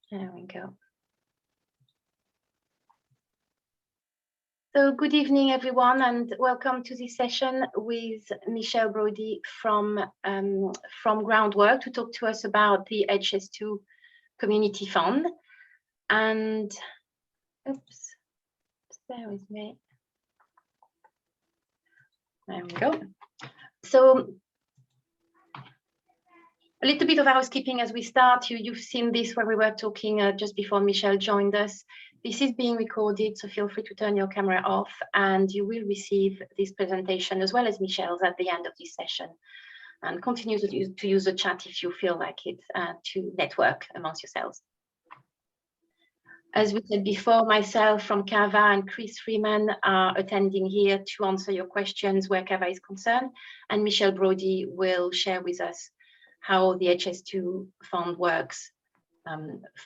There we go. So good evening, everyone, and welcome to this session with Michelle Brodie from Groundwork to talk to us about the HS2 Community Fund. And oops, bear with me. There we go. So a little bit of housekeeping as we start. You've seen this where we were talking just before Michelle joined us. This is being recorded, so feel free to turn your camera off, and you will receive this presentation as well as Michelle's at the end of this session. And continue to use the chat if you feel like it to network amongst yourselves. As we said before, myself from CAVA and Chris Freeman are attending here to answer your questions where CAVA is concerned, and Michelle Brodie will share with us how the HS2 Fund works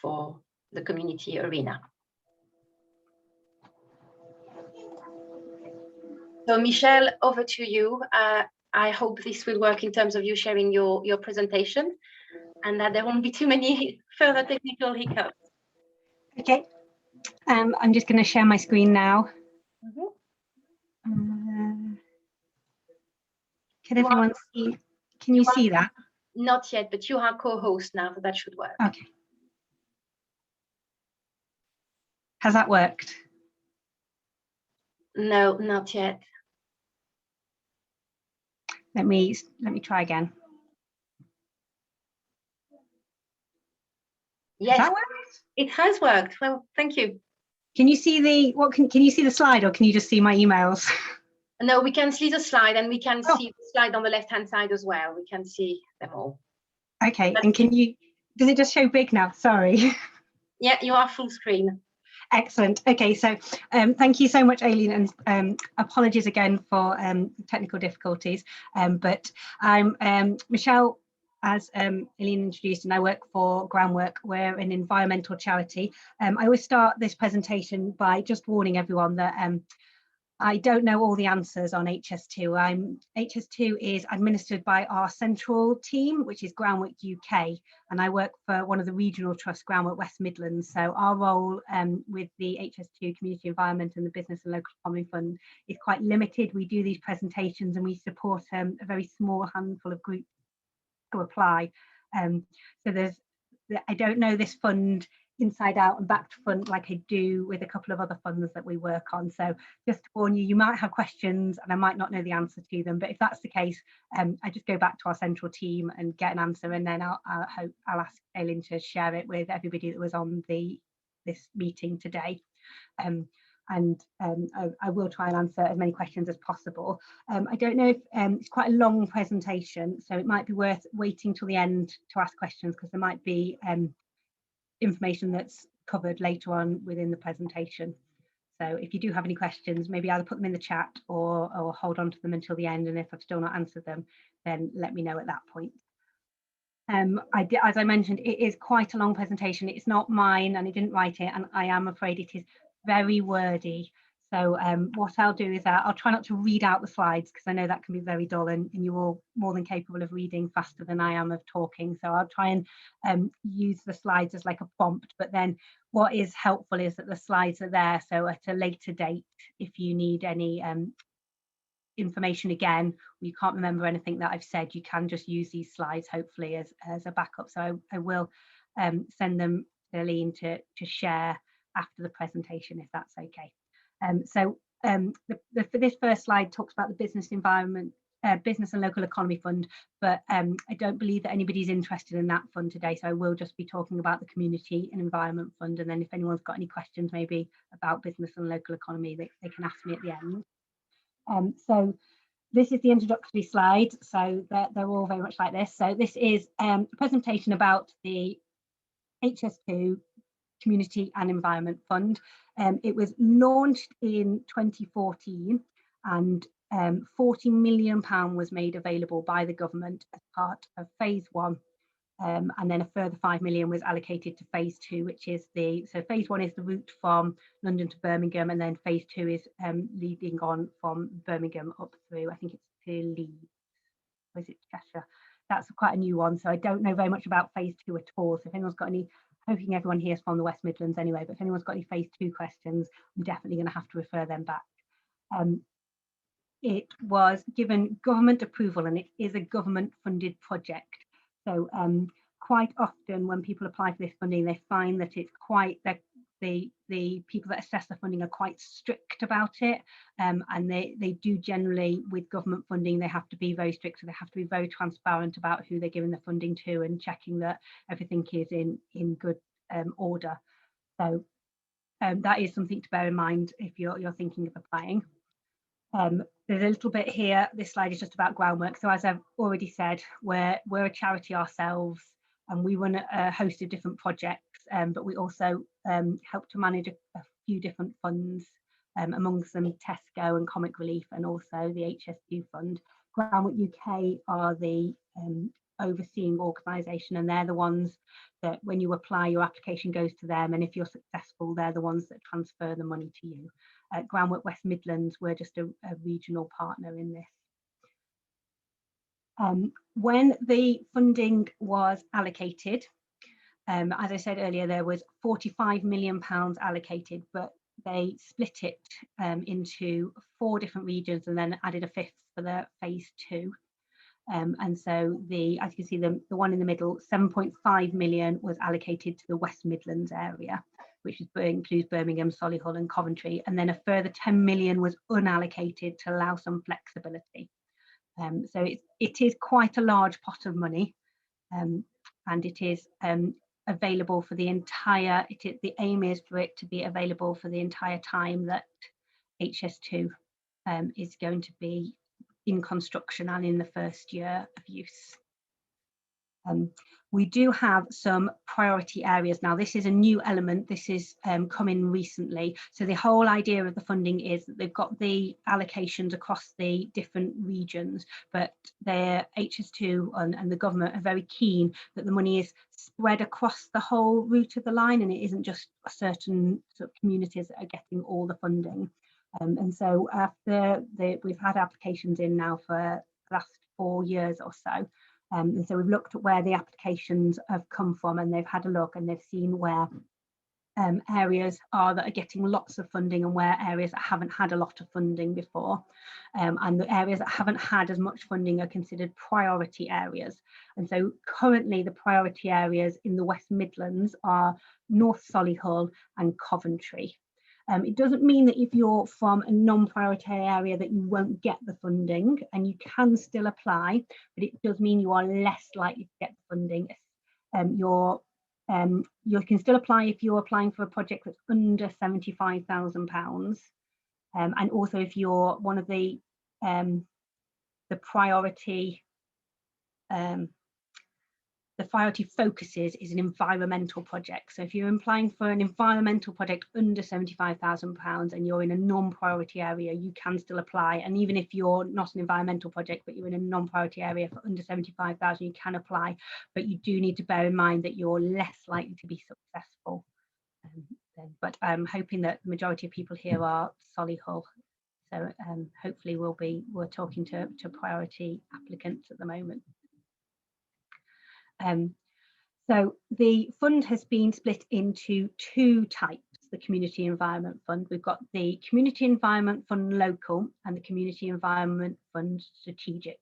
for the community arena. So Michelle, over to you. I hope this will work in terms of you sharing your presentation and that there won't be too many further technical hiccups. Okay, I'm just going to share my screen now. Can everyone see? Can you see that? Not yet, but you are co-host now, so that should work. Okay. Has that worked? No, not yet. Let me try again. Yes, has that worked? It has worked. Well, thank you. Can you see the can you see the slide, or can you just see my emails? No, we can see the slide, and we can see the slide on the left-hand side as well. We can see them all. Okay, and does it just show big now? Sorry. Yeah, you are full screen. Excellent. Okay, so thank you so much, Aileen, and apologies again for technical difficulties. But I'm Michelle, as Aileen introduced, and I work for Groundwork. We're an environmental charity. I always start this presentation by just warning everyone that I don't know all the answers on HS2. HS2 is administered by our central team, which is Groundwork UK, and I work for one of the regional trusts, Groundwork West Midlands. So our role with the HS2 Community Environment and the Business and Local Economy Fund is quite limited. We do these presentations and we support a very small handful of groups to apply. So I don't know this fund inside out and back to front like I do with a couple of other funds that we work on. So just to warn you, you might have questions and I might not know the answer to them, but if that's the case, I just go back to our central team and get an answer, and then I'll ask Aileen to share it with everybody that was on this meeting today. I will try and answer as many questions as possible. I don't know if it's quite a long presentation, so it might be worth waiting till the end to ask questions, because there might be information that's covered later on within the presentation. So if you do have any questions, maybe either put them in the chat or hold on to them until the end, and if I've still not answered them, then let me know at that point. As I mentioned, it is quite a long presentation. It's not mine and I didn't write it, and I am afraid it is very wordy. So what I'll do is I'll try not to read out the slides, because I know that can be very dull, and you're all more than capable of reading faster than I am of talking. So I'll try and use the slides as like a prompt, but then what is helpful is that the slides are there. So at a later date, if you need any information again, or you can't remember anything that I've said, you can just use these slides hopefully as a backup. So I will send them to Aileen to share after the presentation, if that's okay. For this first slide talks about the business and local economy fund, but I don't believe that anybody's interested in that fund today, so I will just be talking about the community and environment fund, and then if anyone's got any questions maybe about business and local economy, they can ask me at the end. So this is the introductory slide, so they're all very much like this. So this is a presentation about the HS2 Community and Environment Fund. It was launched in 2014, and £40 million was made available by the government as part of phase 1, and then a further £5 million was allocated to phase 2, which is so phase 1 is the route from London to Birmingham, and then phase 2 is leading on from Birmingham up through, I think it's to Leeds, or is it Cheshire? That's quite a new one, so I don't know very much about phase 2 at all. So if anyone's got any hoping everyone here is from the West Midlands anyway, but if anyone's got any phase 2 questions, I'm definitely going to have to refer them back. It was given government approval and it is a government funded project. So quite often when people apply for this funding, they find that it's quite, the people that assess the funding are quite strict about it, and they do generally, with government funding, they have to be very strict, so they have to be very transparent about who they're giving the funding to and checking that everything is in good order. So that is something to bear in mind if you're thinking of applying. There's a little bit here, this slide is just about Groundwork. So as I've already said, we're a charity ourselves and we run a host of different projects, but we also help to manage a few different funds, amongst them Tesco and Comic Relief and also the HS2 Fund. Groundwork UK are the overseeing organisation, and they're the ones that when you apply, your application goes to them, and if you're successful, they're the ones that transfer the money to you. At Groundwork West Midlands, we're just a regional partner in this. When the funding was allocated, as I said earlier, there was £45 million allocated, but they split it into 4 different regions and then added a 5th for the phase 2. And so as you can see, the one in the middle, 7.5 million was allocated to the West Midlands area, which includes Birmingham, Solihull and Coventry, and then a further 10 million was unallocated to allow some flexibility. So it is quite a large pot of money, and it is available for the entire, the aim is for it to be available for the entire time that HS2 is going to be in construction and in the first year of use. We do have some priority areas. Now, this is a new element. This is come in recently. So the whole idea of the funding is that they've got the allocations across the different regions, but their HS2 and the government are very keen that the money is spread across the whole route of the line, and it isn't just certain sort of communities that are getting all the funding. And so after we've had applications in now for the last 4 years or so. And so we've looked at where the applications have come from, and they've had a look and they've seen where areas are that are getting lots of funding and where areas that haven't had a lot of funding before. And the areas that haven't had as much funding are considered priority areas. And so currently the priority areas in the West Midlands are North Solihull and Coventry. It doesn't mean that if you're from a non-priority area that you won't get the funding, and you can still apply, but it does mean you are less likely to get the funding. You can still apply if you're applying for a project that's under £75,000, and also if you're one of the priority focuses is an environmental project. So if you're applying for an environmental project under £75,000 and you're in a non-priority area, you can still apply. And even if you're not an environmental project, but you're in a non-priority area for under 75,000, you can apply. But you do need to bear in mind that you're less likely to be successful. But I'm hoping that the majority of people here are Solihull. So hopefully we're talking to priority applicants at the moment. So the fund has been split into 2 types, the Community Environment Fund. We've got the Community Environment Fund Local and the Community Environment Fund Strategic.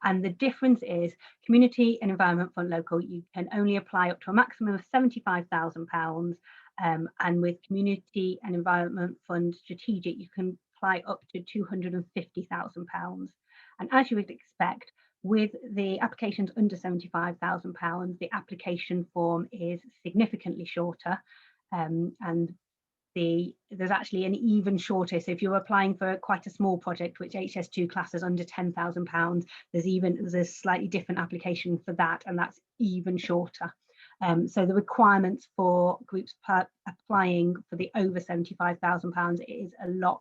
And the difference is Community and Environment Fund Local, you can only apply up to a maximum of £75,000. And with Community and Environment Fund Strategic, you can apply up to £250,000. And as you would expect, with the applications under £75,000, the application form is significantly shorter, and there's actually an even shorter. So if you're applying for quite a small project, which HS2 classes under £10,000, there's a slightly different application for that, and that's even shorter. So the requirements for groups applying for the over £75,000 is a lot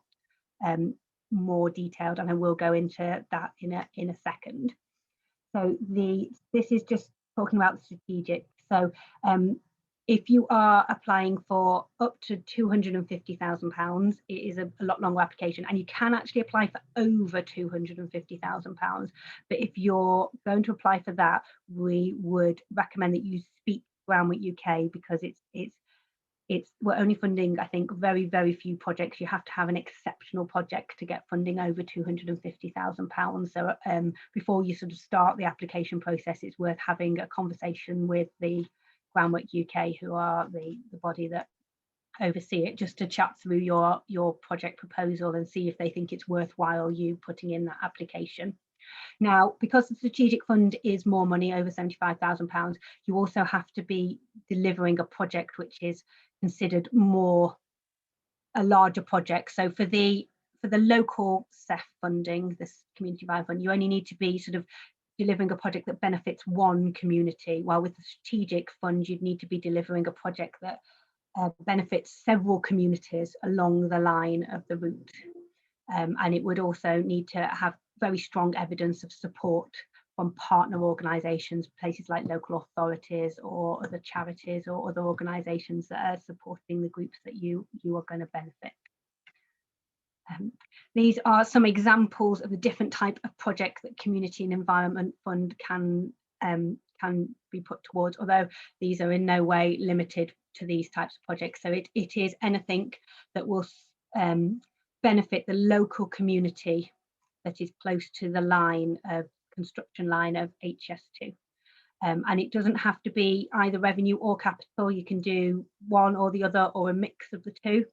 more detailed, and I will go into that in a second. So this is just talking about the strategic. So if you are applying for up to £250,000, it is a lot longer application, and you can actually apply for over £250,000. But if you're going to apply for that, we would recommend that you speak Groundwork UK, because we're only funding, I think, very few projects. You have to have an exceptional project to get funding over £250,000. So before you sort of start the application process, it's worth having a conversation with the Groundwork UK, who are the body that oversee it, just to chat through your project proposal and see if they think it's worthwhile you putting in that application. Now, because the strategic fund is more money, over £75,000, you also have to be delivering a project which is considered a larger project. So for the local CEF funding, this community buy fund, you only need to be sort of delivering a project that benefits one community, while with the strategic fund you'd need to be delivering a project that benefits several communities along the line of the route. And it would also need to have very strong evidence of support from partner organisations, places like local authorities or other charities or other organisations that are supporting the groups that you are going to benefit. These are some examples of the different type of projects that Community and Environment Fund can be put towards, although these are in no way limited to these types of projects. So it is anything that will benefit the local community that is close to the construction line of HS2. And it doesn't have to be either revenue or capital. You can do one or the other, or a mix of the two.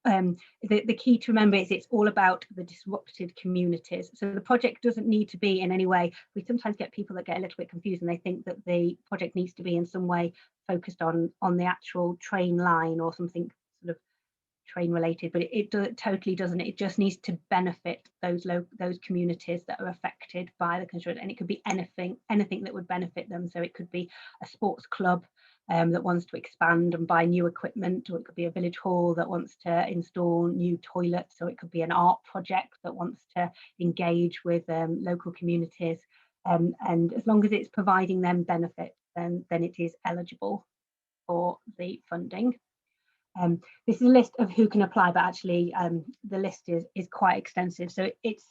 The key to remember is it's all about the disrupted communities. So the project doesn't need to be in any way. We sometimes get people that get a little bit confused and they think that the project needs to be in some way focused on the actual train line or something sort of train related, but it totally doesn't. It just needs to benefit those communities that are affected by the construction, and it could be anything that would benefit them. So it could be a sports club that wants to expand and buy new equipment, or it could be a village hall that wants to install new toilets, or it could be an art project that wants to engage with local communities, and as long as it's providing them benefit, then it is eligible for the funding. This is a list of who can apply, but actually the list is quite extensive. So it's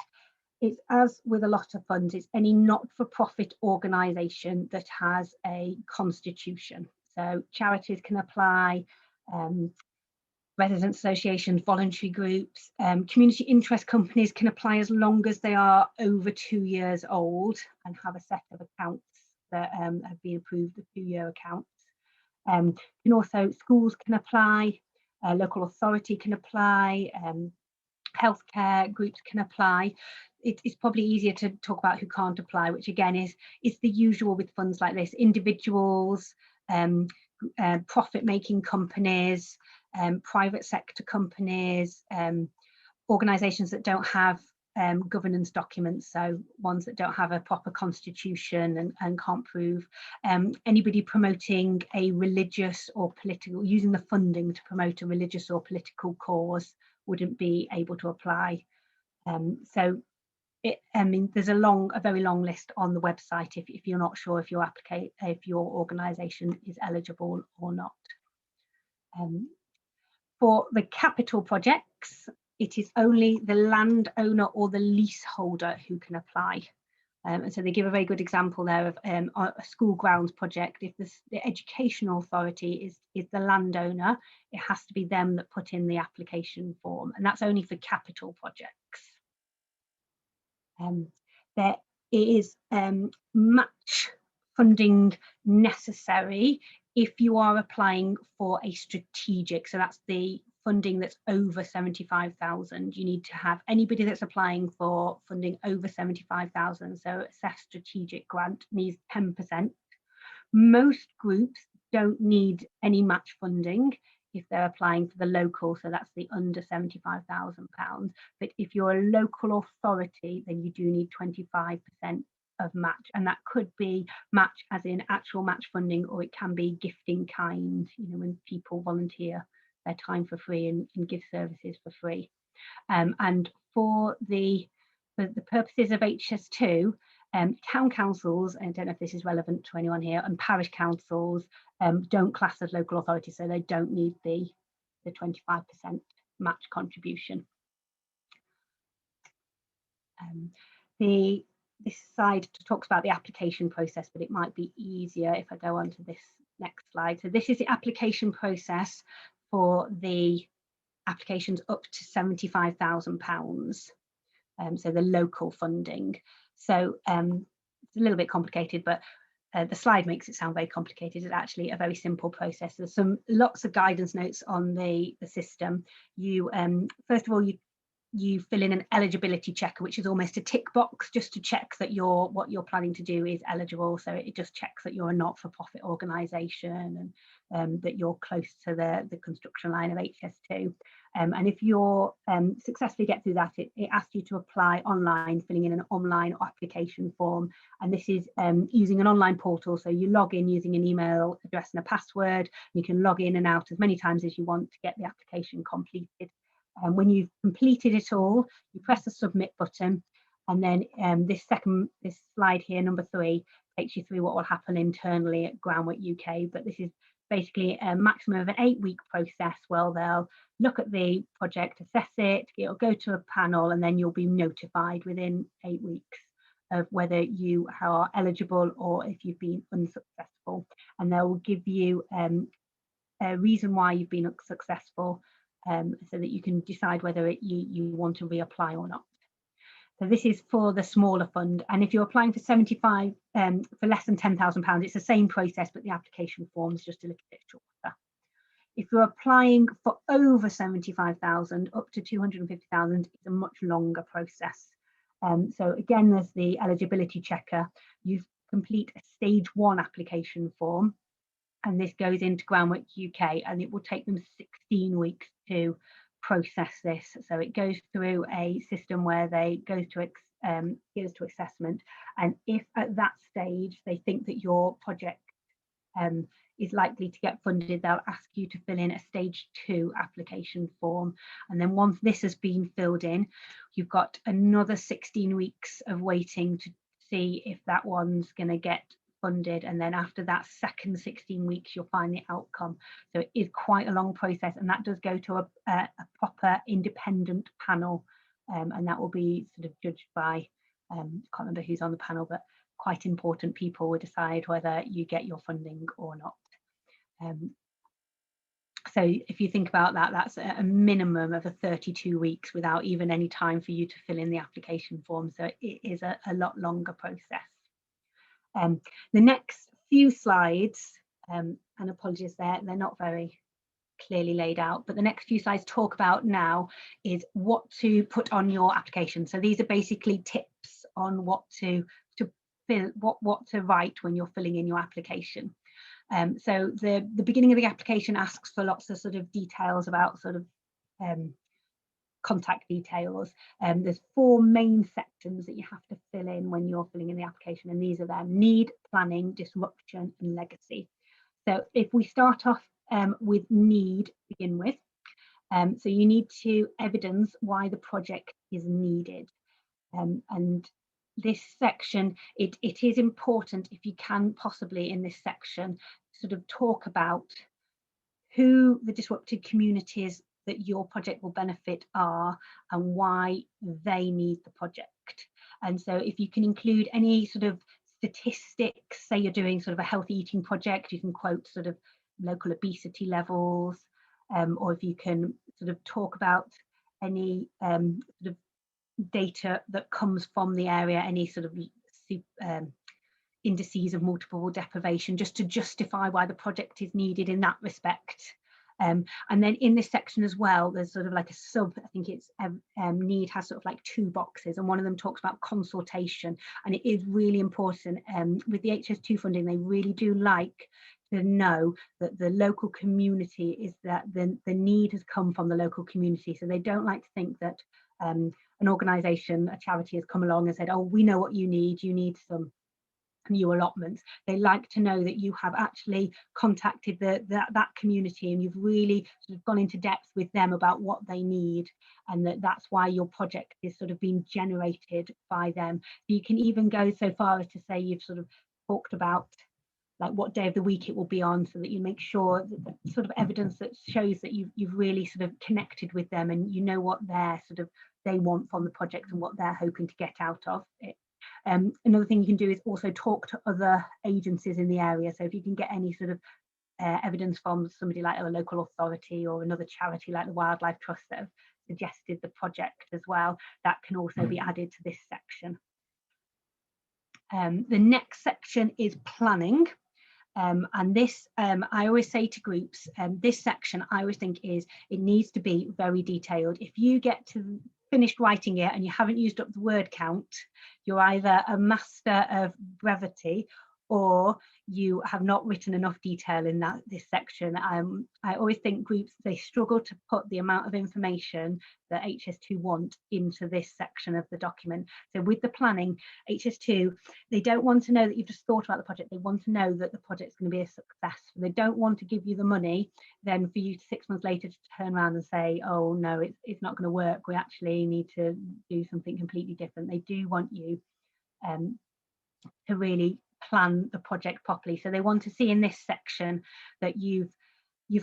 as with a lot of funds, it's any not-for-profit organisation that has a constitution. So charities can apply, resident associations, voluntary groups, community interest companies can apply as long as they are over 2 years old and have a set of accounts that have been approved, the 2-year accounts. And also schools can apply, local authority can apply, healthcare groups can apply. It's probably easier to talk about who can't apply, which again is the usual with funds like this: individuals, profit-making companies, private sector companies, organisations that don't have governance documents, so ones that don't have a proper constitution and can't prove. Anybody promoting a religious or political, using the funding to promote a religious or political cause, wouldn't be able to apply. There's a very long list on the website if you're not sure if your organisation is eligible or not. For the capital projects, it is only the landowner or the leaseholder who can apply. And so they give a very good example there of a school grounds project. If the educational authority is the landowner, it has to be them that put in the application form, and that's only for capital projects. There is match funding necessary if you are applying for a strategic, so that's the funding that's over 75,000. You need to have anybody that's applying for funding over 75,000. So a CEF strategic grant needs 10%. Most groups don't need any match funding if they're applying for the local, so that's the under £75,000. But if you're a local authority, then you do need 25% of match, and that could be match as in actual match funding, or it can be gifting kind, when people volunteer their time for free and give services for free. And for the purposes of HS2, town councils, I don't know if this is relevant to anyone here, and parish councils don't class as local authorities, so they don't need the 25% match contribution. The this slide talks about the application process, but it might be easier if I go on to this next slide. So this is the application process for the applications up to £75,000. So the local funding. So it's a little bit complicated, but the slide makes it sound very complicated. It's actually a very simple process. There's lots of guidance notes on the system. You first of all, you fill in an eligibility checker, which is almost a tick box just to check that what you're planning to do is eligible. So it just checks that you're a not-for-profit organisation and that you're close to the construction line of HS2. And if you're successfully get through that, it asks you to apply online, filling in an online application form. And this is using an online portal. So you log in using an email address and a password. You can log in and out as many times as you want to get the application completed. And when you've completed it all, you press the submit button, and then this slide here, number 3, takes you through what will happen internally at Groundwork UK. But this is basically a maximum of an 8-week process where they'll look at the project, assess it, it'll go to a panel, and then you'll be notified within 8 weeks of whether you are eligible or if you've been unsuccessful. And they'll give you a reason why you've been unsuccessful, so that you can decide whether you want to reapply or not. So this is for the smaller fund, and if you're applying for 75 for less than £10,000, it's the same process, but the application form is just a little bit shorter. If you're applying for over 75,000 up to 250,000, it's a much longer process. So again, there's the eligibility checker. You complete a stage 1 application form, and this goes into Groundwork UK, and it will take them 16 weeks to process this. So it goes through a system where they goes to assessment, and if at that stage they think that your project is likely to get funded, they'll ask you to fill in a stage 2 application form. And then once this has been filled in, you've got another 16 weeks of waiting to see if that one's going to get funded, and then after that second 16 weeks you'll find the outcome. So it is quite a long process, and that does go to a proper independent panel, and that will be sort of judged by I can't remember who's on the panel, but quite important people will decide whether you get your funding or not. So if you think about that, that's a minimum of 32 weeks without even any time for you to fill in the application form. So it is a lot longer process. The next few slides, and apologies they're not very clearly laid out, but the next few slides talk about now is what to put on your application. So these are basically tips on what to fill, what to write when you're filling in your application. So the beginning of the application asks for lots of sort of details about sort of contact details. There's 4 main sections that you have to fill in when you're filling in the application, and these are them: need, planning, disruption, and legacy. So if we start off with need to begin with, so you need to evidence why the project is needed, and this section, it is important, if you can possibly in this section sort of talk about who the disrupted communities that your project will benefit are and why they need the project. And so if you can include any sort of statistics, say you're doing sort of a healthy eating project, you can quote sort of local obesity levels, or if you can sort of talk about any sort of data that comes from the area, any sort of indices of multiple deprivation, just to justify why the project is needed in that respect. And then in this section as well, there's sort of like a sub, I think it's need has sort of like 2 boxes, and one of them talks about consultation, and it is really important. With the HS2 funding, they really do like to know that the local community is that the need has come from the local community. So they don't like to think that an organisation, a charity has come along and said, oh, we know what you need some new allotments. They like to know that you have actually contacted that community, and you've really sort of gone into depth with them about what they need, and that's why your project is sort of being generated by them. You can even go so far as to say you've sort of talked about like what day of the week it will be on, so that you make sure that the sort of evidence that shows that you've really sort of connected with them, and you know what they're sort of they want from the project and what they're hoping to get out of it. Another thing you can do is also talk to other agencies in the area. So if you can get any sort of evidence from somebody like a local authority or another charity like the Wildlife Trust that have suggested the project as well, that can also be added to this section. The next section is planning. And this, I always say to groups, this section I always think it needs to be very detailed. If you get to finished writing it and you haven't used up the word count, you're either a master of brevity or you have not written enough detail in this section. I always think groups, they struggle to put the amount of information that HS2 want into this section of the document. So with the planning, HS2, they don't want to know that you've just thought about the project. They want to know that the project's going to be a success. They don't want to give you the money, then for you 6 months later to turn around and say, oh no, it's not going to work. We actually need to do something completely different. They do want you to really plan the project properly. So they want to see in this section that you've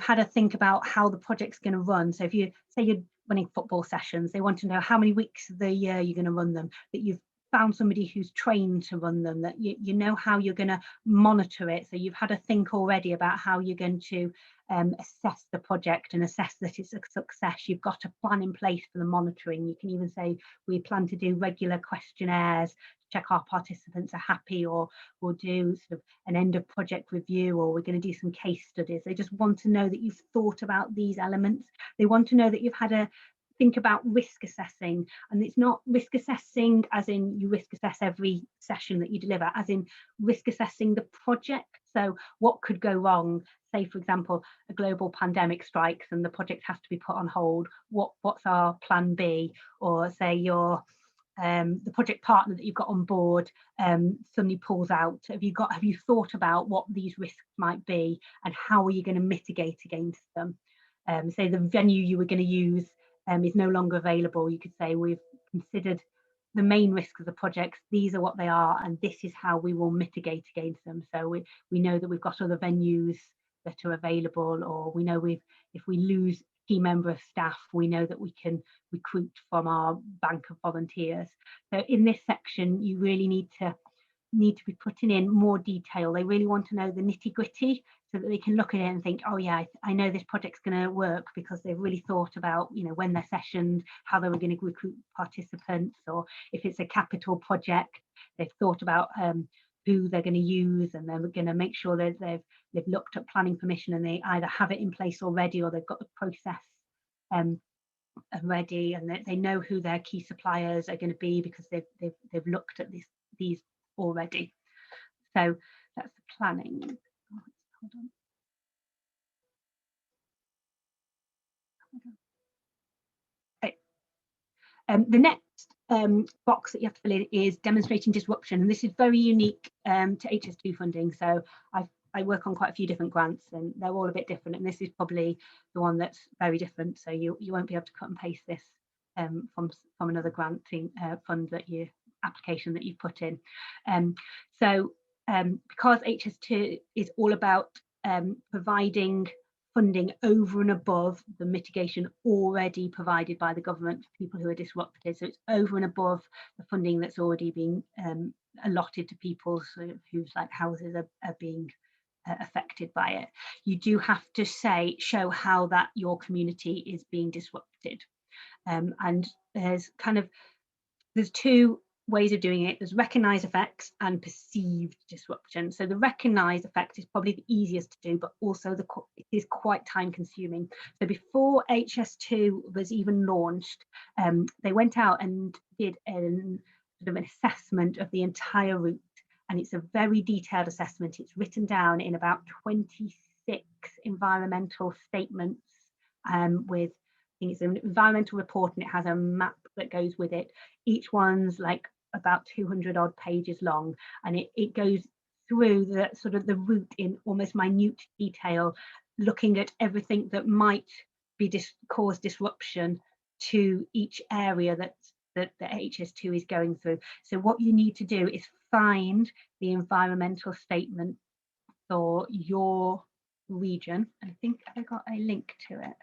had to think about how the project's going to run. So if you say you're running football sessions, they want to know how many weeks of the year you're going to run them, that you've found somebody who's trained to run them, that you know how you're going to monitor it. So you've had to think already about how you're going to assess the project and assess that it's a success. You've got a plan in place for the monitoring. You can even say we plan to do regular questionnaires, check our participants are happy, or we'll do sort of an end of project review, or we're going to do some case studies. They just want to know that you've thought about these elements. They want to know that you've had a think about risk assessing, and it's not risk assessing as in you risk assess every session that you deliver, as in risk assessing the project. So what could go wrong? Say for example a global pandemic strikes and the project has to be put on hold. What's our plan B? Or say your the project partner that you've got on board suddenly pulls out. Have you thought about what these risks might be and how are you going to mitigate against them? Say the venue you were going to use is no longer available. You could say we've considered the main risks of the projects, these are what they are, and this is how we will mitigate against them. So we know that we've got other venues that are available, or we know if we lose key member of staff, we know that we can recruit from our bank of volunteers. So in this section, you really need to be putting in more detail. They really want to know the nitty-gritty so that they can look at it and think, oh yeah, I know this project's going to work because they've really thought about, you know, when they're sessioned, how they were going to recruit participants, or if it's a capital project, they've thought about who they're going to use, and they're going to make sure that they've looked at planning permission and they either have it in place already or they've got the process ready, and they know who their key suppliers are going to be because they've looked at these already. So that's the planning. Hold on. Okay. The next box that you have to fill in is demonstrating disruption, and this is very unique to HS2 funding. So I work on quite a few different grants and they're all a bit different, and this is probably the one that's very different. So you won't be able to cut and paste this from another granting fund application that you put in. Because HS2 is all about providing funding over and above the mitigation already provided by the government for people who are disrupted. So it's over and above the funding that's already being allotted to people whose like houses are being affected by it. You do have to show how that your community is being disrupted. And there's two ways of doing it. There's recognise effects and perceived disruption. So the recognise effect is probably the easiest to do, but also it is quite time consuming. So before HS2 was even launched, they went out and did an assessment of the entire route, and it's a very detailed assessment. It's written down in about 26 environmental statements with, I think it's an environmental report, and it has a map that goes with it. Each one's like about 200 odd pages long, and it goes through the sort of the route in almost minute detail, looking at everything that might be cause disruption to each area that the HS2 is going through. So what you need to do is find the environmental statement for your region. I think I got a link to it.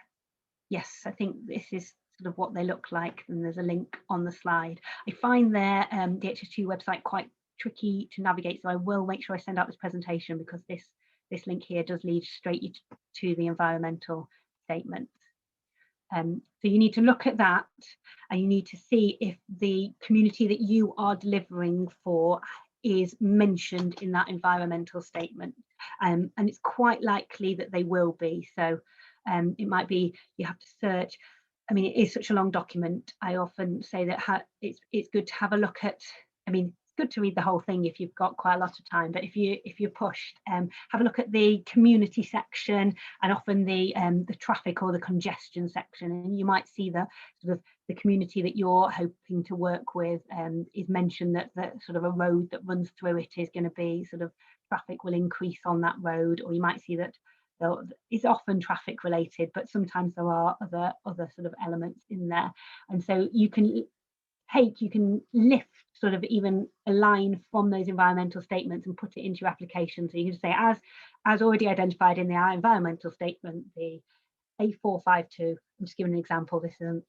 Yes, I think this is sort of what they look like, and there's a link on the slide. I find the HS2 website quite tricky to navigate, so I will make sure I send out this presentation, because this link here does lead straight to the environmental statement. So you need to look at that, and you need to see if the community that you are delivering for is mentioned in that environmental statement, and it's quite likely that they will be. So it might be you have to search. I mean, it is such a long document. I often say that it's good to have a look at. I mean, it's good to read the whole thing if you've got quite a lot of time, but if you're pushed, have a look at the community section, and often the traffic or the congestion section, and you might see the sort of the community that you're hoping to work with is mentioned, that sort of a road that runs through it is going to be sort of traffic will increase on that road, or you might see that it's often traffic related, but sometimes there are other sort of elements in there, and so you can lift sort of even a line from those environmental statements and put it into your application. So you can say, as already identified in the environmental statement, the A452. I'm just giving an example. This is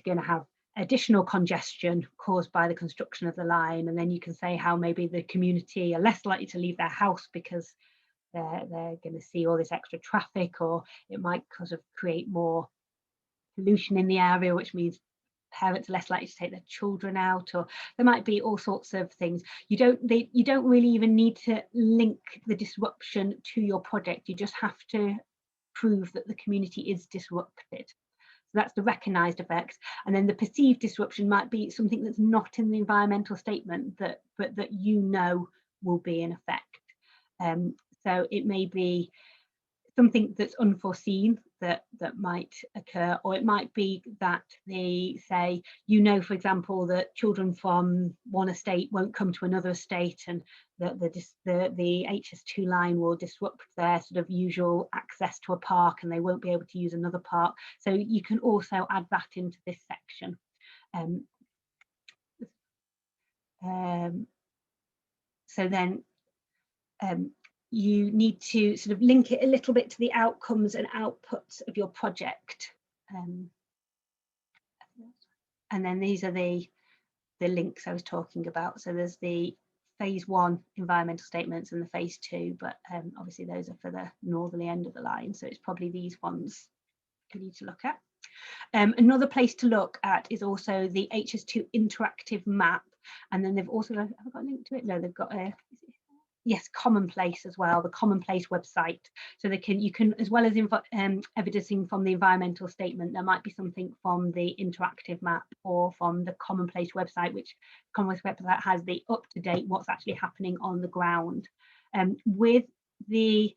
going to have additional congestion caused by the construction of the line, and then you can say how maybe the community are less likely to leave their house because they're going to see all this extra traffic, or it might kind of create more pollution in the area, which means parents are less likely to take their children out, or there might be all sorts of things. You don't really even need to link the disruption to your project. You just have to prove that the community is disrupted. So that's the recognised effects, and then the perceived disruption might be something that's not in the environmental statement but that you know will be in effect. So it may be something that's unforeseen that might occur, or it might be that they say, for example, that children from one estate won't come to another estate, and that the HS2 line will disrupt their sort of usual access to a park, and they won't be able to use another park. So you can also add that into this section. So then you need to sort of link it a little bit to the outcomes and outputs of your project. And then these are the links I was talking about. So there's the phase 1 environmental statements and the phase 2, but obviously those are for the northerly end of the line. So it's probably these ones you need to look at. Another place to look at is also the HS2 interactive map. And then they've also, have I got a link to it? No, they've got a, yes, Commonplace as well, the Commonplace website. So you can, as well as evidencing from the environmental statement, there might be something from the interactive map or from the Commonplace website, which Commonplace website has the up-to-date what's actually happening on the ground. With the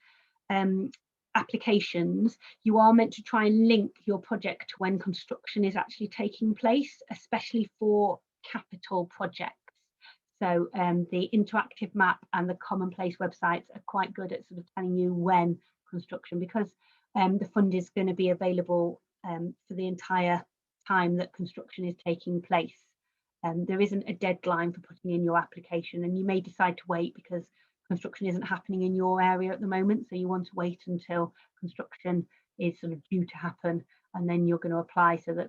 applications, you are meant to try and link your project to when construction is actually taking place, especially for capital projects. So the interactive map and the Commonplace websites are quite good at sort of telling you when construction, because the fund is going to be available for the entire time that construction is taking place. There isn't a deadline for putting in your application, and you may decide to wait because construction isn't happening in your area at the moment. So you want to wait until construction is sort of due to happen, and then you're going to apply so that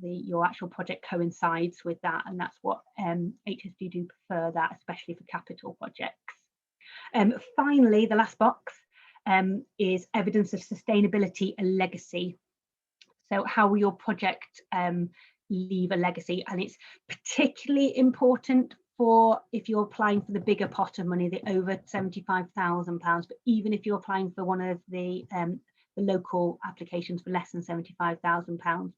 your actual project coincides with that. And that's what HS2 do prefer, that especially for capital projects. Finally, the last box is evidence of sustainability and legacy. So how will your project leave a legacy? And it's particularly important for if you're applying for the bigger pot of money, the over £75,000, but even if you're applying for one of the local applications for less than £75,000,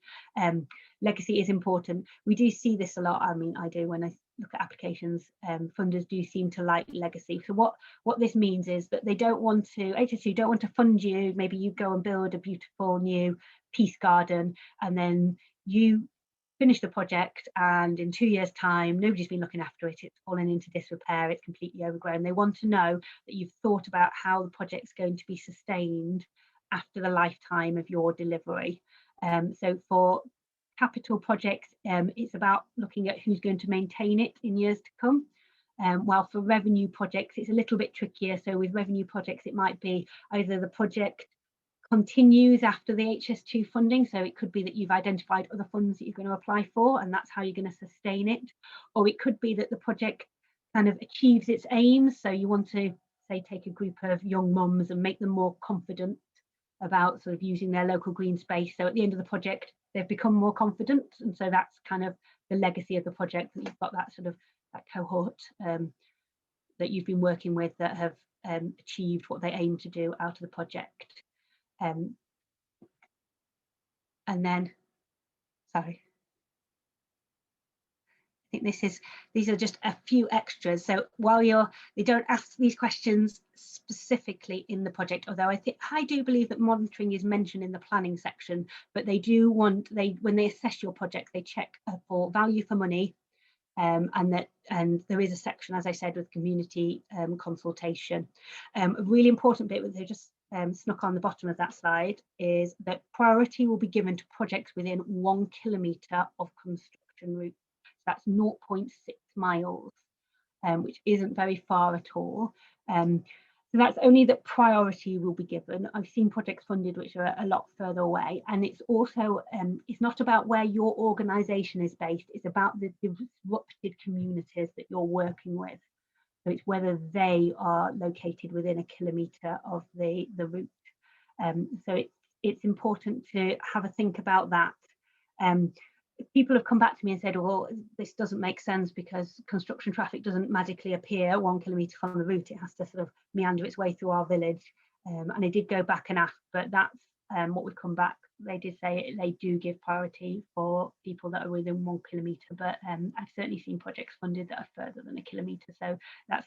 legacy is important. We do see this a lot. I mean, I do when I look at applications. Funders do seem to like legacy. So what this means is that they don't want to, HS2 don't want to fund you. Maybe you go and build a beautiful new peace garden, and then you finish the project, and in 2 years' time, nobody's been looking after it. It's fallen into disrepair. It's completely overgrown. They want to know that you've thought about how the project's going to be sustained after the lifetime of your delivery. So for capital projects, it's about looking at who's going to maintain it in years to come. While for revenue projects, it's a little bit trickier. So with revenue projects, it might be either the project continues after the HS2 funding. So it could be that you've identified other funds that you're going to apply for, and that's how you're going to sustain it. Or it could be that the project kind of achieves its aims. So you want to, say, take a group of young mums and make them more confident about sort of using their local green space. So at the end of the project, they've become more confident. And so that's kind of the legacy of the project, that you've got that sort of that cohort that you've been working with that have achieved what they aim to do out of the project. And then, sorry, I think these are just a few extras. So while they don't ask these questions specifically in the project, although I do believe that monitoring is mentioned in the planning section, but they do want, when they assess your project, they check for value for money, and there is a section, as I said, with community consultation. A really important bit that they just snuck on the bottom of that slide is that priority will be given to projects within 1 kilometre of construction route. That's 0.6 miles, which isn't very far at all. So that's only that priority will be given. I've seen projects funded which are a lot further away, and it's also it's not about where your organisation is based, it's about the disrupted communities that you're working with. So it's whether they are located within 1 kilometre of the route. So it's important to have a think about that. People have come back to me and said, well, this doesn't make sense because construction traffic doesn't magically appear 1 kilometre from the route. It has to sort of meander its way through our village. And I did go back and ask, but that's what would come back. They did say they do give priority for people that are within 1 kilometre, but I've certainly seen projects funded that are further than 1 kilometre. So that's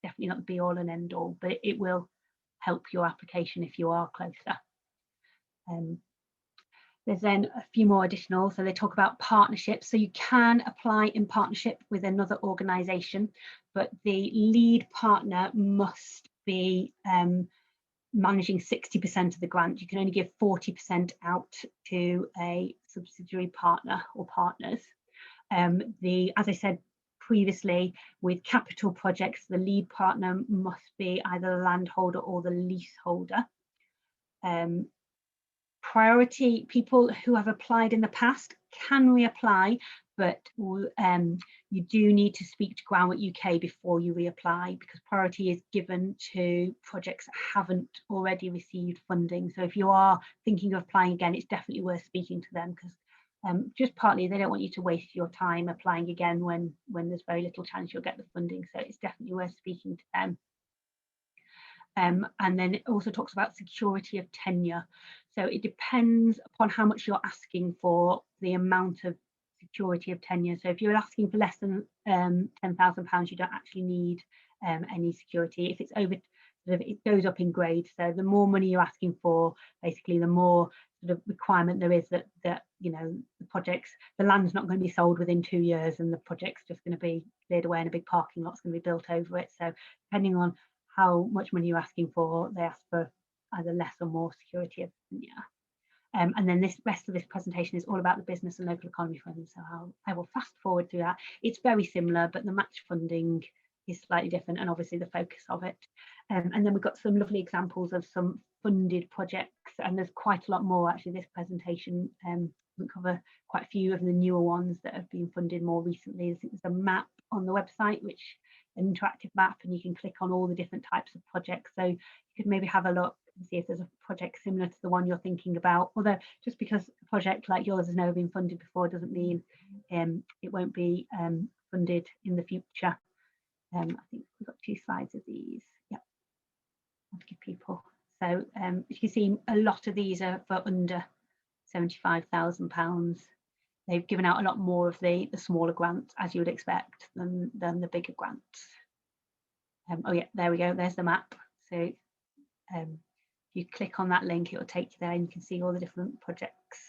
definitely not the be all and end all, but it will help your application if you are closer. There's then a few more additional, so they talk about partnerships. So you can apply in partnership with another organisation, but the lead partner must be managing 60% of the grant. You can only give 40% out to a subsidiary partner or partners. As I said previously, with capital projects, the lead partner must be either the landholder or the leaseholder. Priority, people who have applied in the past can reapply, but you do need to speak to Groundwork UK before you reapply, because priority is given to projects that haven't already received funding. So if you are thinking of applying again, it's definitely worth speaking to them, because just partly they don't want you to waste your time applying again when there's very little chance you'll get the funding. So it's definitely worth speaking to them. And then it also talks about security of tenure. So it depends upon how much you're asking for the amount of security of tenure. So if you're asking for less than £10,000, you don't actually need any security. If it's over, it goes up in grade. So the more money you're asking for, basically, the more sort of requirement there is that you know, the land's not going to be sold within 2 years, and the project's just going to be cleared away and a big parking lot's going to be built over it. So depending on how much money you're asking for, they ask for either less or more security of tenure. And then this rest of this presentation is all about the business and local economy fund. So I will fast forward through that. It's very similar, but the match funding is slightly different, and obviously the focus of it. And then we've got some lovely examples of some funded projects, and there's quite a lot more actually. This presentation will cover quite a few of the newer ones that have been funded more recently. I think there's a map on the website, which an interactive map, and you can click on all the different types of projects. So you could maybe have a look and see if there's a project similar to the one you're thinking about. Although just because a project like yours has never been funded before doesn't mean it won't be funded in the future. I think we've got 2 slides of these. Yeah, I'll give people. So as you can see, a lot of these are for under £75,000. They've given out a lot more of the smaller grants, as you would expect, than the bigger grants. Oh yeah, there we go. There's the map. So if you click on that link, it will take you there, and you can see all the different projects.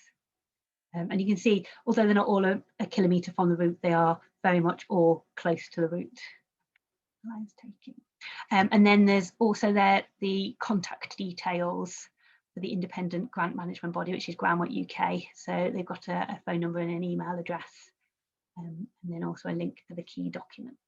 And you can see, although they're not all a kilometre from the route, they are very much all close to the route. Lines taking. And then there's also there the contact details for the independent grant management body, which is Groundwork UK. So they've got a phone number and an email address, and then also a link to the key documents.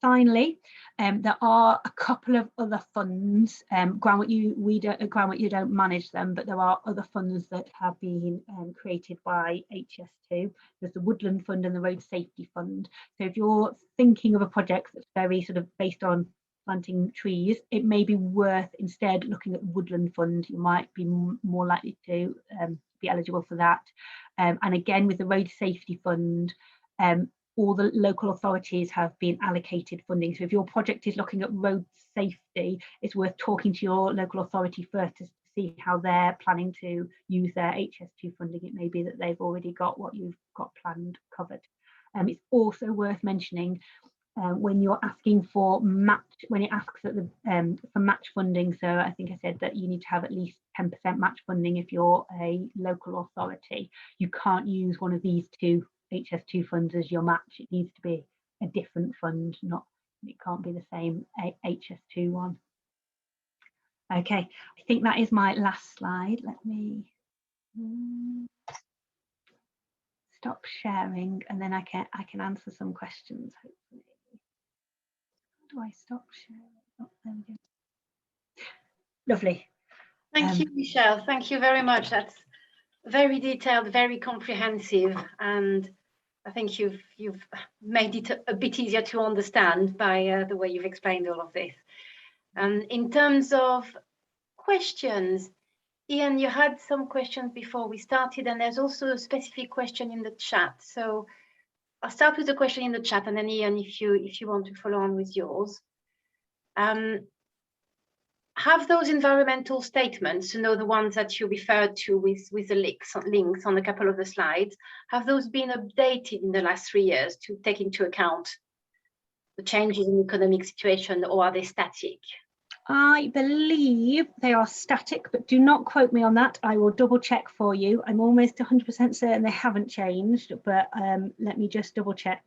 finally, there are a couple of other funds. Groundwork, you don't manage them, but there are other funds that have been created by HS2. There's the Woodland Fund and the Road Safety Fund. So if you're thinking of a project that's very sort of based on planting trees, it may be worth instead looking at the Woodland Fund. You might be more likely to be eligible for that. And again, with the Road Safety Fund, all the local authorities have been allocated funding. So if your project is looking at road safety, it's worth talking to your local authority first to see how they're planning to use their HS2 funding. It may be that they've already got what you've got planned covered. It's also worth mentioning when you're asking for match, when it asks at the for match funding. So I think I said that you need to have at least 10% match funding if you're a local authority. You can't use one of these two HS2 funds as your match. It needs to be a different fund, it can't be the same HS2 one. Okay, I think that is my last slide. Let me stop sharing and then I can answer some questions, hopefully. How do I stop sharing? Oh, there we go. Lovely. Thank you, Michelle. Thank you very much. That's very detailed, very comprehensive, and I think you've made it a bit easier to understand by the way you've explained all of this. In terms of questions, Ian, you had some questions before we started, and there's also a specific question in the chat. So I'll start with the question in the chat, and then Ian, if you want to follow on with yours. Have those environmental statements, the ones that you referred to with the links on a couple of the slides, have those been updated in the last 3 years to take into account the changes in economic situation, or are they static? I believe they are static, but do not quote me on that. I will double check for you. I'm almost 100% certain they haven't changed, but let me just double check.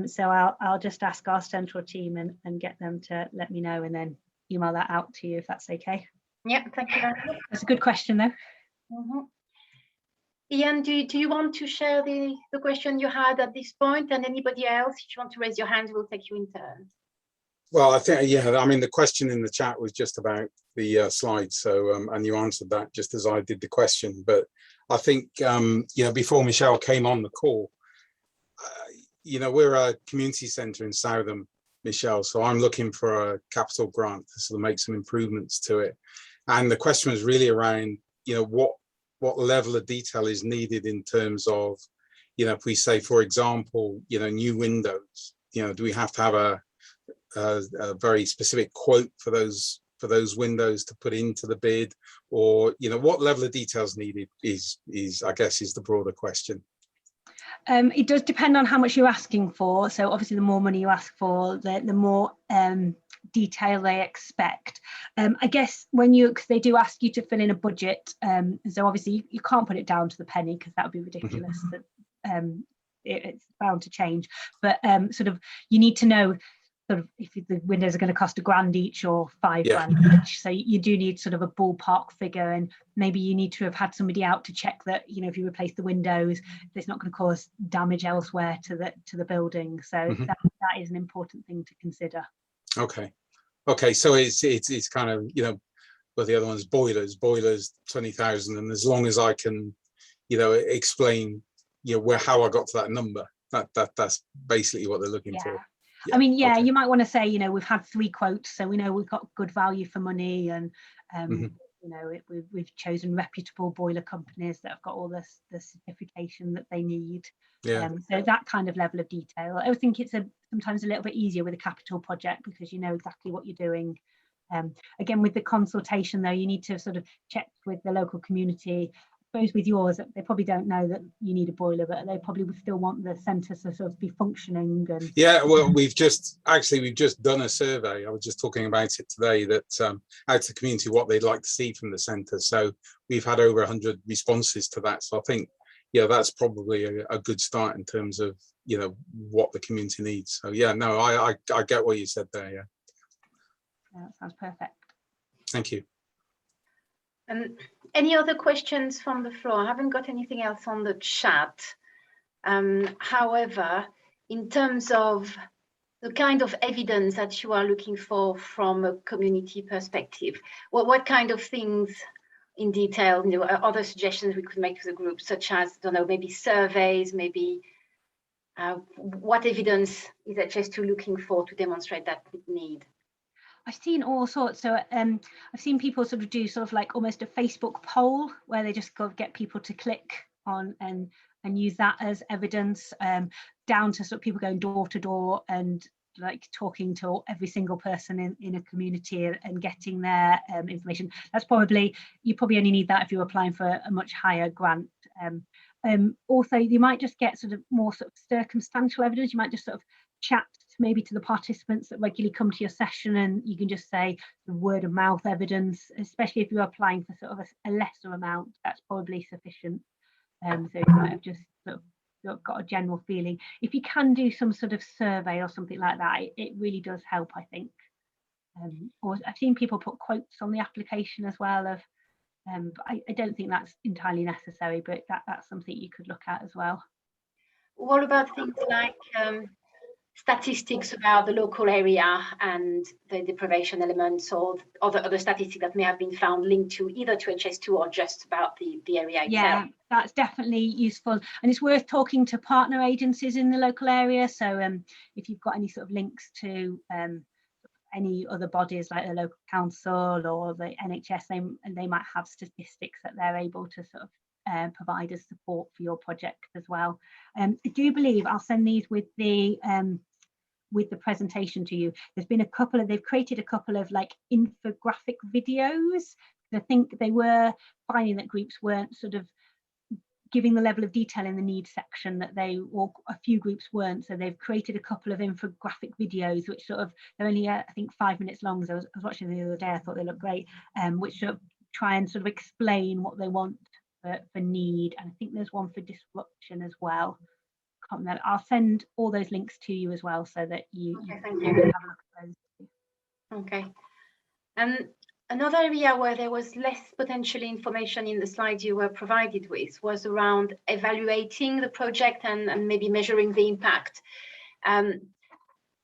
So I'll just ask our central team and get them to let me know, and then email that out to you if that's okay. Yeah, thank you very much. That's a good question though. Ian, do you want to share the question you had at this point, and anybody else, if you want to raise your hand, we'll take you in turn. Well, I think, yeah, I mean, the question in the chat was just about the slides, so and you answered that just as I did the question. But I think, you know, before Michelle came on the call, you know, we're a community centre in Southam, Michelle, so I'm looking for a capital grant to sort of make some improvements to it. And the question was really around, you know, what level of detail is needed in terms of, you know, if we say, for example, you know, new windows, you know, do we have to have a very specific quote for those windows to put into the bid, or, you know, what level of detail is needed is I guess is the broader question. It does depend on how much you're asking for. So obviously the more money you ask for, the more detail they expect. I guess because they do ask you to fill in a budget, so obviously you can't put it down to the penny because that would be ridiculous. It's bound to change, but sort of you need to know sort of if the windows are going to cost £1,000 each or £5,000 each. So you do need sort of a ballpark figure, and maybe you need to have had somebody out to check that, you know, if you replace the windows, it's not going to cause damage elsewhere to the building. So that is an important thing to consider. Okay, so it's kind of, you know, but the other one's boilers 20,000, and as long as I can, you know, explain, you know, how I got to that number, that's basically what they're looking for. Yeah, I mean, yeah, okay. You might want to say, you know, we've had 3 quotes, so we know we've got good value for money, and you know, we've chosen reputable boiler companies that have got all the certification that they need. Yeah. So that kind of level of detail. I think it's sometimes a little bit easier with a capital project because you know exactly what you're doing. Again, with the consultation though, you need to sort of check with the local community. I suppose with yours, they probably don't know that you need a boiler, but they probably would still want the centre to sort of be functioning. And yeah, well, we've just done a survey. I was just talking about it today, that out to the community what they'd like to see from the centre. So we've had over 100 responses to that. So I think, yeah, that's probably a good start in terms of, you know, what the community needs. So yeah, no, I get what you said there. Yeah, that sounds perfect. Thank you. Any other questions from the floor? I haven't got anything else on the chat. However, in terms of the kind of evidence that you are looking for from a community perspective. What kind of things in detail, other suggestions we could make to the group, such as, I don't know, maybe surveys, maybe what evidence is HS2 looking for to demonstrate that need? I've seen all sorts. So I've seen people sort of do sort of like almost a Facebook poll where they just go get people to click on and use that as evidence, down to sort of people going door to door and like talking to every single person in a community and getting their information. That's probably, you probably only need that if you're applying for a much higher grant. Also, you might just get sort of more sort of circumstantial evidence. You might just sort of chat maybe to the participants that regularly come to your session, and you can just say word of mouth evidence, especially if you're applying for sort of a lesser amount. That's probably sufficient. So you might have just sort of got a general feeling. If you can do some sort of survey or something like that, it really does help, I think. Or I've seen people put quotes on the application as well of, but I don't think that's entirely necessary, but that's something you could look at as well. What about things like statistics about the local area and the deprivation elements, or other statistics that may have been found linked to either to HS2 or just about the area itself? Yeah, that's definitely useful, and it's worth talking to partner agencies in the local area. So if you've got any sort of links to any other bodies like the local council or the NHS, they might have statistics that they're able to sort of provide as support for your project as well. I do believe I'll send these with the presentation to you. There's been they've created a couple of like infographic videos. I think they were finding that groups weren't sort of giving the level of detail in the needs section that or a few groups weren't. So they've created a couple of infographic videos, which sort of, they're only I think 5 minutes long. So I was watching them the other day, I thought they looked great, which sort of try and sort of explain what they want for need. And I think there's one for disruption as well. I'll send all those links to you as well, so that you can have a look at those. Okay. And another area where there was less potential information in the slides you were provided with was around evaluating the project and maybe measuring the impact.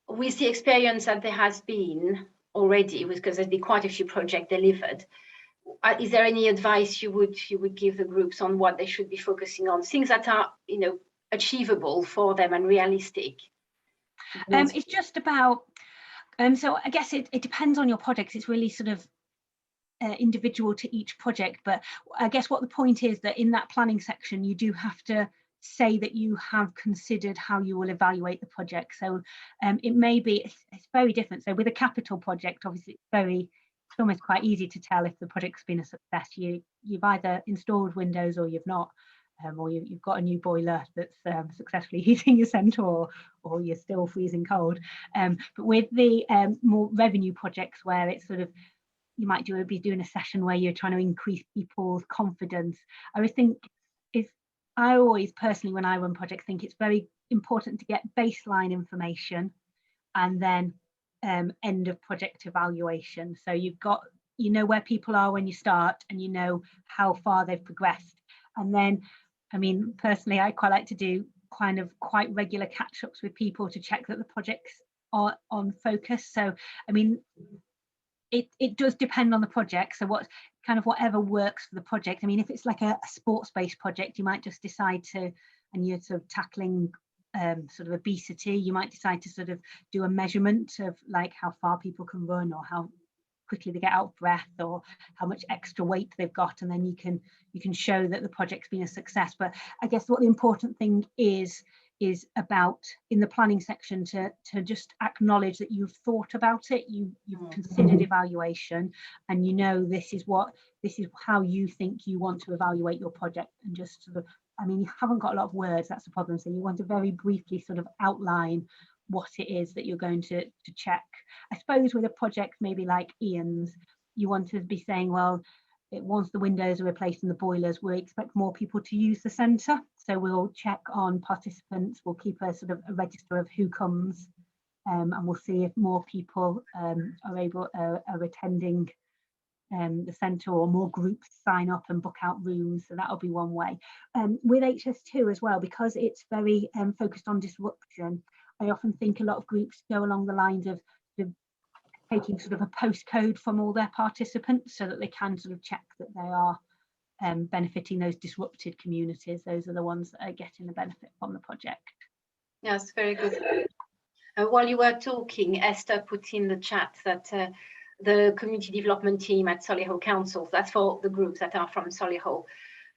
With the experience that there has been already, because there's been quite a few projects delivered, is there any advice you would give the groups on what they should be focusing on, things that are achievable for them and realistic? It's just about so I guess it depends on your projects. It's really sort of individual to each project, but I guess what the point is that in that planning section you do have to say that you have considered how you will evaluate the project. So it may be, it's very different. So with a capital project, obviously it's almost quite easy to tell if the project's been a success. You've either installed windows or you've not, or you've got a new boiler that's successfully heating your centre, or you're still freezing cold. But with the more revenue projects, where it's sort of, you might be doing a session where you're trying to increase people's confidence. I always personally, when I run projects, think it's very important to get baseline information and then end of project evaluation. So you know where people are when you start, and you know how far they've progressed. And then, I mean, personally, I quite like to do kind of quite regular catch-ups with people to check that the projects are on focus. So, I mean, it does depend on the project. So whatever works for the project. I mean, if it's like a sports-based project, you might just decide to, and you're sort of tackling sort of obesity, you might decide to sort of do a measurement of like how far people can run, or how quickly they get out of breath, or how much extra weight they've got, and then you can show that the project's been a success. But I guess what the important thing is about in the planning section to just acknowledge that you've thought about it, you've considered evaluation, and this is how you think you want to evaluate your project. And just sort of, I mean, you haven't got a lot of words, that's the problem. So you want to very briefly sort of outline what it is that you're going to check. I suppose with a project maybe like Ian's, you want to be saying, well, once the windows are replaced and the boilers, we expect more people to use the centre. So we'll check on participants, we'll keep a sort of a register of who comes, and we'll see if more people are attending the centre, or more groups sign up and book out rooms. So that'll be one way. With HS2 as well, because it's very focused on disruption, I often think a lot of groups go along the lines of taking sort of a postcode from all their participants so that they can sort of check that they are benefiting those disrupted communities. Those are the ones that are getting the benefit from the project. Yes, very good. While you were talking, Esther put in the chat that the community development team at Solihull Council, that's for the groups that are from Solihull,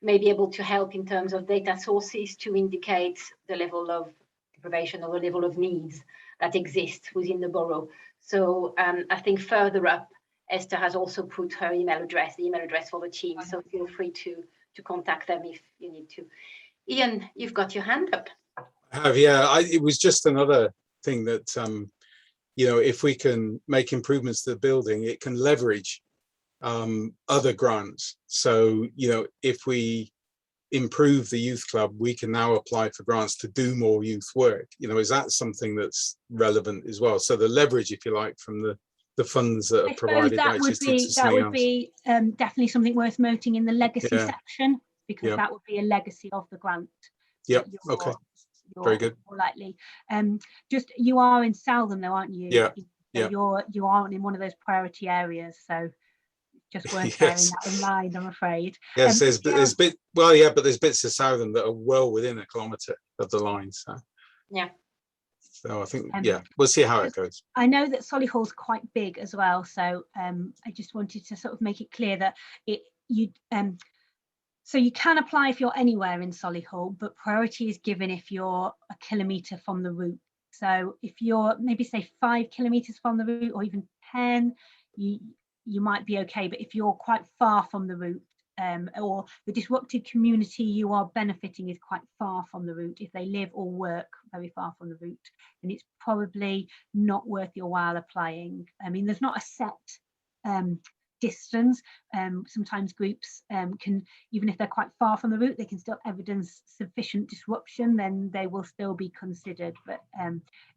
may be able to help in terms of data sources to indicate the level of deprivation or the level of needs that exist within the borough. So I think further up, Esther has also put her email address, the email address for the team. So feel free to contact them if you need to. Ian, you've got your hand up. I have, yeah. It was just another thing that, you know, if we can make improvements to the building, it can leverage other grants. So, you know, if we improve the youth club, we can now apply for grants to do more youth work. You know, is that something that's relevant as well? So the leverage, if you like, from the funds that are provided. That would be definitely something worth noting in the legacy section, because that would be a legacy of the grant. Yep. Okay. Very good. More likely. Just, you are in Southern though, aren't you? Yeah. So you aren't in one of those priority areas, so just worth bearing that in mind, I'm afraid. Yes, there's bit, well, yeah, but there's bits of Southern that are well within a kilometre of the line. So yeah. So I think, we'll see how it goes. I know that Solihull's quite big as well, so I just wanted to sort of make it clear that so you can apply if you're anywhere in Solihull, but priority is given if you're a kilometre from the route. So if you're maybe say 5 kilometres from the route, or even 10, you might be okay. But if you're quite far from the route, or the disrupted community you are benefiting is quite far from the route, if they live or work very far from the route, then it's probably not worth your while applying. I mean, there's not a set distance. Sometimes groups can, even if they're quite far from the route, they can still evidence sufficient disruption, then they will still be considered. But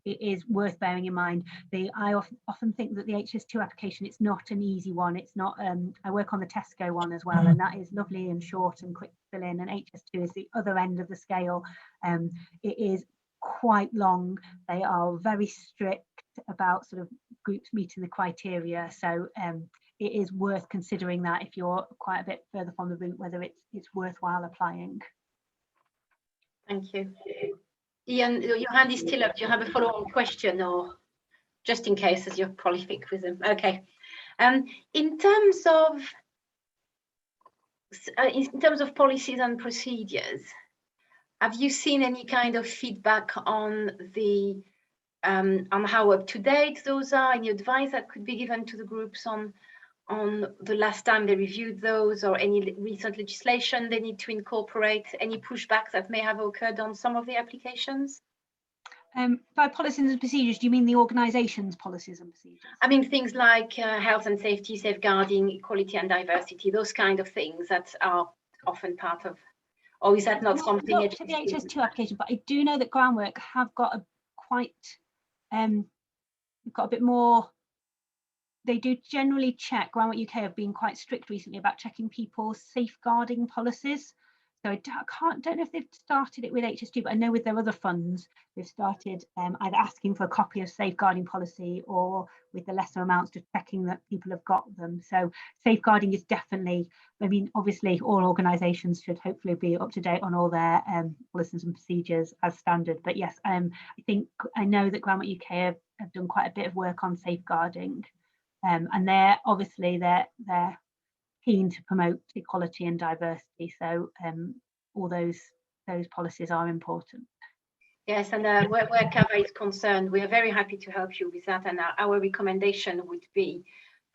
it is worth bearing in mind. I often think that the HS2 application, it's not an easy one. It's not, I work on the Tesco one as well, and that is lovely and short and quick to fill in, and HS2 is the other end of the scale. It is quite long. They are very strict about sort of groups meeting the criteria. So it is worth considering that if you're quite a bit further from the route, whether it's worthwhile applying. Thank you. Ian, your hand is still up. Do you have a follow-on question, or just in case, as you're prolific with them? Okay. In terms of policies and procedures, have you seen any kind of feedback on the on how up to date those are? Any advice that could be given to the groups on the last time they reviewed those, or any recent legislation they need to incorporate, any pushbacks that may have occurred on some of the applications? By policies and procedures, do you mean the organisation's policies and procedures? I mean things like health and safety, safeguarding, equality and diversity, those kind of things that are often part of, or is that not something? Not to the HS2 application, but I do know that Groundwork have got a quite, got a bit more. They do generally check. Groundwork UK have been quite strict recently about checking people's safeguarding policies. So I don't know if they've started it with HS2, but I know with their other funds, they've started either asking for a copy of safeguarding policy, or with the lesser amounts, just checking that people have got them. So safeguarding is definitely, I mean, obviously all organisations should hopefully be up to date on all their policies and procedures as standard. But yes, I know that Groundwork UK have done quite a bit of work on safeguarding. And they're keen to promote equality and diversity, so all those policies are important. Yes, and where CAVA is concerned, we are very happy to help you with that, and our recommendation would be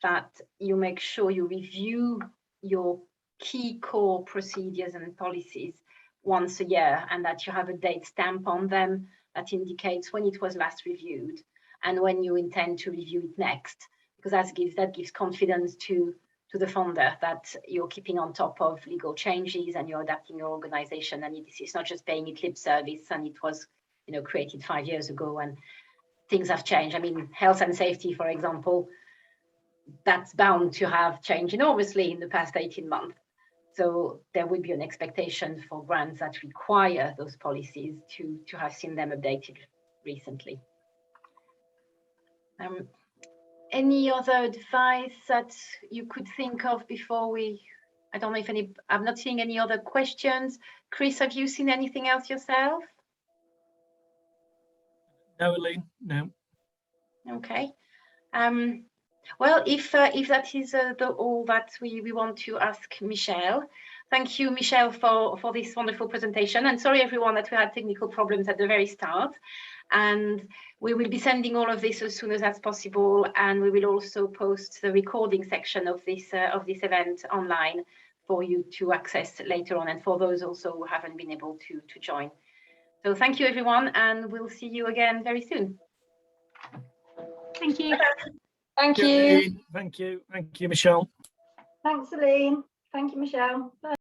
that you make sure you review your key core procedures and policies once a year, and that you have a date stamp on them that indicates when it was last reviewed and when you intend to review it next, because that gives confidence to the funder that you're keeping on top of legal changes and you're adapting your organization, and it's not just paying it lip service and it was, you know, created 5 years ago and things have changed. I mean, health and safety, for example, that's bound to have changed enormously in the past 18 months. So there would be an expectation for grants that require those policies to have seen them updated recently. Any other advice that you could think of before we, I don't know if any, I'm not seeing any other questions. Chris, have you seen anything else yourself? No, Elaine, no. Okay. Well, if that is all that we want to ask Michelle. Thank you, Michelle, for this wonderful presentation. And sorry, everyone, that we had technical problems at the very start. And we will be sending all of this as soon as that's possible. And we will also post the recording section of this event online for you to access later on, and for those also who haven't been able to join. So thank you, everyone, and we'll see you again very soon. Thank you. Thank you. Elaine, thank you, Michelle. Thanks, Celine. Thank you, Michelle. Bye.